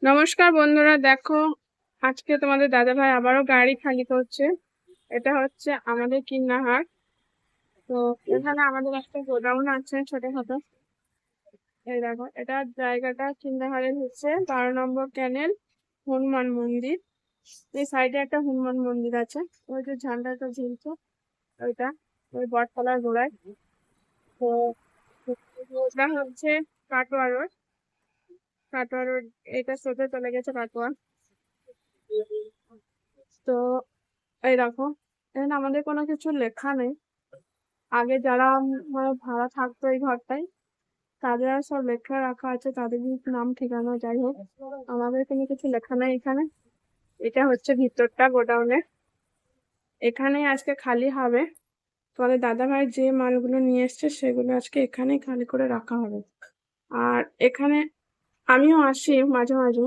নমস্কার বন্ধুরা, দেখো আজকে তোমাদের দাদা ভাই আবারও গাড়ি খালি করছে। এটা হচ্ছে আমাদের কিন্নাহার। তো এখানে আমাদের একটা গোডাউন আছে ছোটখাটো। এই দেখো, এটা জায়গাটা কিন্নাহারের হচ্ছে 12 নম্বর ক্যানেল, হনুমান মন্দির। এই সাইডে একটা হনুমান মন্দির আছে, ওই যে ঝান্ডাটা ঝুলছে ওইটা, ওই বটতলার গোড়ায়। তো ওটা হচ্ছে কাটোয়া রোড। কাটোয়া রোড এটা সোজা চলে গেছে কাটোয়া। তো এই দেখো, এখানে আমাদের কোনো কিছু লেখা নেই। আগে যারা ভাড়া থাকতো এই ঘরটায়, তাদের আর সব লেখা রাখা আছে, তাদের নাম ঠিকানা, যাই হোক আমাদের কোনো কিছু লেখা নেই এখানে। এটা হচ্ছে ভিতরটা গোডাউনের, এখানে আজকে খালি হবে। তোমাদের দাদা ভাই যে মালগুলো নিয়ে এসছে সেগুলো আজকে এখানেই খালি করে রাখা হবে। আর এখানে আমিও আসি মাঝে মাঝে,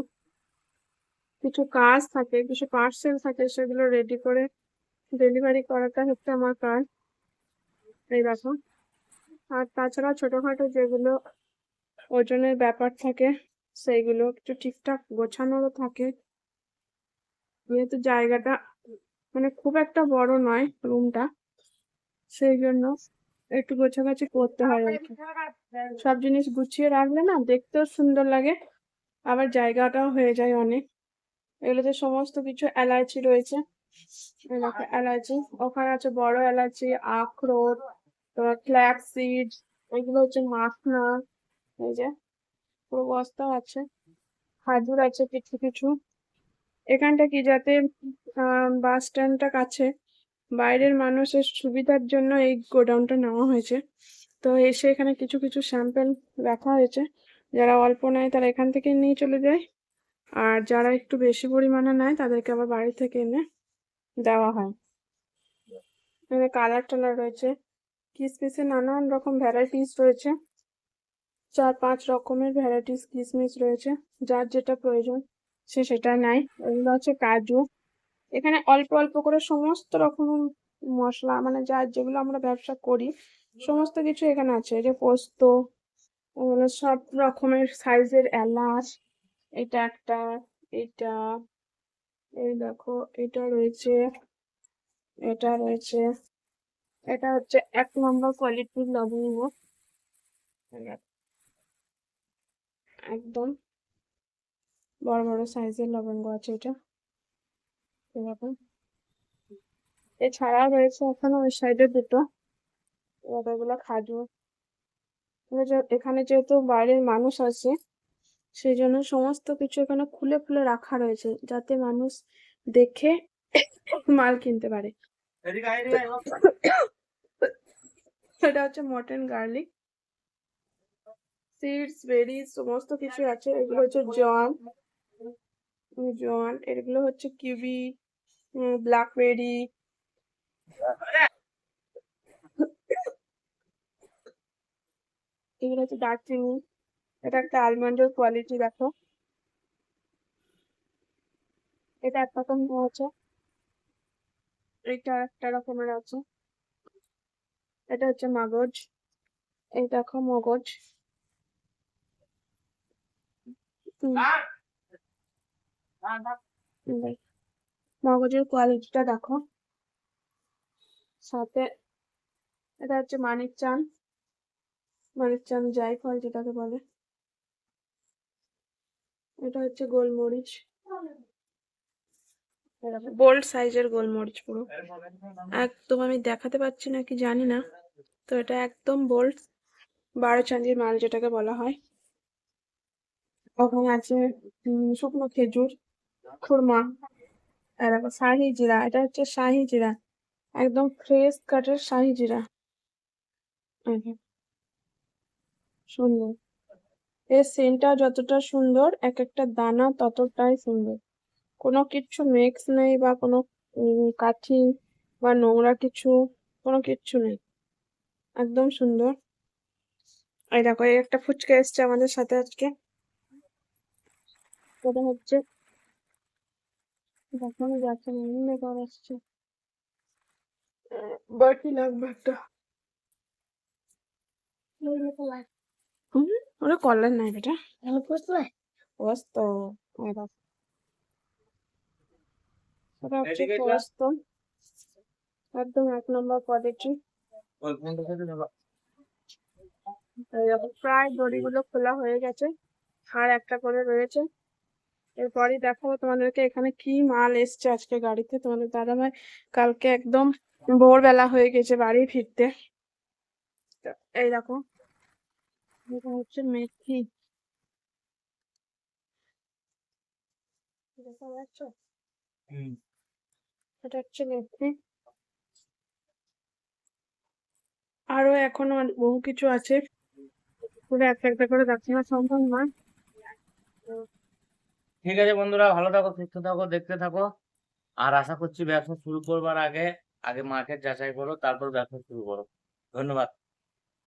কিছু কাজ থাকে, কিছু পার্সেল থাকে, সেগুলো রেডি করে ডেলিভারি করাটা হচ্ছে আমার কাজ। এই দেখো, আর তাছাড়া ছোটখাটো যেগুলো ওজনের ব্যাপার থাকে সেইগুলো একটু ঠিকঠাক গোছানোরও থাকে। যেহেতু জায়গাটা খুব একটা বড় নয় রুমটা, সেই জন্য একটু গোছাগাছি করতে হয় আর কি। সব জিনিস গুছিয়ে রাখলে না দেখতেও সুন্দর লাগে, আবার জায়গাটাও হয়ে যায় অনেক। এগুলোতে সমস্ত কিছু এলাচি রয়েছে, এই দেখো এলাচি, ওখানে আছে বড় এলাচি, আখরোট, তোমার ফ্ল্যাক্স সিড, এগুলো হচ্ছে মাখনা। এই যে পুরো বস্তা আছে, খাজুর আছে কিছু কিছু। এখানটা কি, যাতে বাস স্ট্যান্ডটা কাছে, বাইরের মানুষের সুবিধার জন্য এই গোডাউনটা নেওয়া হয়েছে। তো এসে এখানে কিছু কিছু স্যাম্পেল রাখা হয়েছে, যারা অল্প নেয় তারা এখান থেকে নিয়ে চলে যায়, আর যারা একটু বেশি পরিমাণে নেয় তাদেরকে আবার বাড়ি থেকে এনে দেওয়া হয়। এখানে কালার টালার রয়েছে, কিসমিসের নানান রকম ভ্যারাইটিস রয়েছে, 4-5 রকমের ভ্যারাইটিস কিসমিস রয়েছে, যার যেটা প্রয়োজন সে সেটা নেয়। এগুলো হচ্ছে কাজু। এখানে অল্প অল্প করে সমস্ত রকম মশলা, যার যেগুলো আমরা ব্যবসা করি সমস্ত কিছু এখানে আছে। এই যে পোস্ত, এগুলো সব রকমের সাইজের এলাচ, এটা একটা, এটা, এই দেখো এটা রয়েছে, এটা রয়েছে, এটা হচ্ছে 1 নম্বর কোয়ালিটির লবঙ্গ, একদম বড় বড় সাইজের লবঙ্গ আছে এটা, এরকম। এছাড়াও রয়েছে এখানে ওই সাইডে দুটো, এগুলো খাজুর। এখানে যেহেতু বাইরের মানুষ আছে, সেই জন্য সমস্ত কিছু এখানে খুলে খুলে রাখা রয়েছে, যাতে মানুষ দেখে মাল কিনতে পারে। এটা হচ্ছে মটন গার্লিক, সিডস বেরিজ সমস্ত কিছু আছে। এগুলো হচ্ছে জন, এগুলো হচ্ছে কিউবি, ব্ল্যাকবেরি, এগুলো হচ্ছে দারচিনি। এটা একটা আলমন্ডের কোয়ালিটি, দেখো এটা একরকম আছে, এটা একটা রকমের আছে। এটা হচ্ছে মগজ, এই দেখো মগজ। হুম, এই মগজের কোয়ালিটিটা দেখো। সাথে এটা হচ্ছে মানিক চান, মানিক চান জায়ফল যেটাকে বলে। এটা হচ্ছে গোলমরিচ, বোল্ড সাইজের গোলমরিচ পুরো, একদম আমি দেখাতে পাচ্ছি না কি জানি না। তো এটা একদম বোল্ড 12 চাঁদির মাল যেটাকে বলা হয়। ওখানে আছে শুকনো খেজুর, খুরমা, আর আবার শাহি জিরা, এটা হচ্ছে শাহি জিরা, একদম ফ্রেশ কাটের শাহি জিরা। এই যে, সুন্দর, এর সেন্টটা যতটা সুন্দর, এক একটা দানা ততটাই সুন্দর। কোনো কিচ্ছু মিক্স নেই, বা কোনো কাঠি বা নোংরা কিছু, কোনো কিচ্ছু নেই, একদম সুন্দর। এই দেখো, এই একটা ফুচকা এসছে আমাদের সাথে আজকে, এটা হচ্ছে, দেখানো যাচ্ছে না, মেকআপ আসছে, বাকি লাগবে একটা। হুম, ওরা কলার নাই বেটা, পোস্ত। এই দেখো, এটা হচ্ছে পোস্ত, একদম 1 নম্বর কোয়ালিটি। এই দেখো, প্রায় দড়িগুলো খোলা হয়ে গেছে, আর একটা করে রয়েছে। এরপরই দেখাবো তোমাদেরকে এখানে কি মাল এসছে আজকে গাড়িতে। তোমাদের দাদাভাই কালকে একদম ভোরবেলা হয়ে গেছে বাড়ি ফিরতে। তো এই দেখো, এটা হচ্ছে মেথি, দেখা যাচ্ছে? এটা হচ্ছে মেথি। আরো এখনো বহু কিছু আছে, পুরো একটা একটা করে দেখানো সম্ভব নয়। তো ঠিক আছে বন্ধুরা, ভালো থাকো, সুস্থ থাকো, দেখতে থাকো। আর আশা করছি ব্যবসা শুরু করবার আগে আগে মার্কেট যাচাই করো, তারপর ব্যবসা শুরু করো। ধন্যবাদ।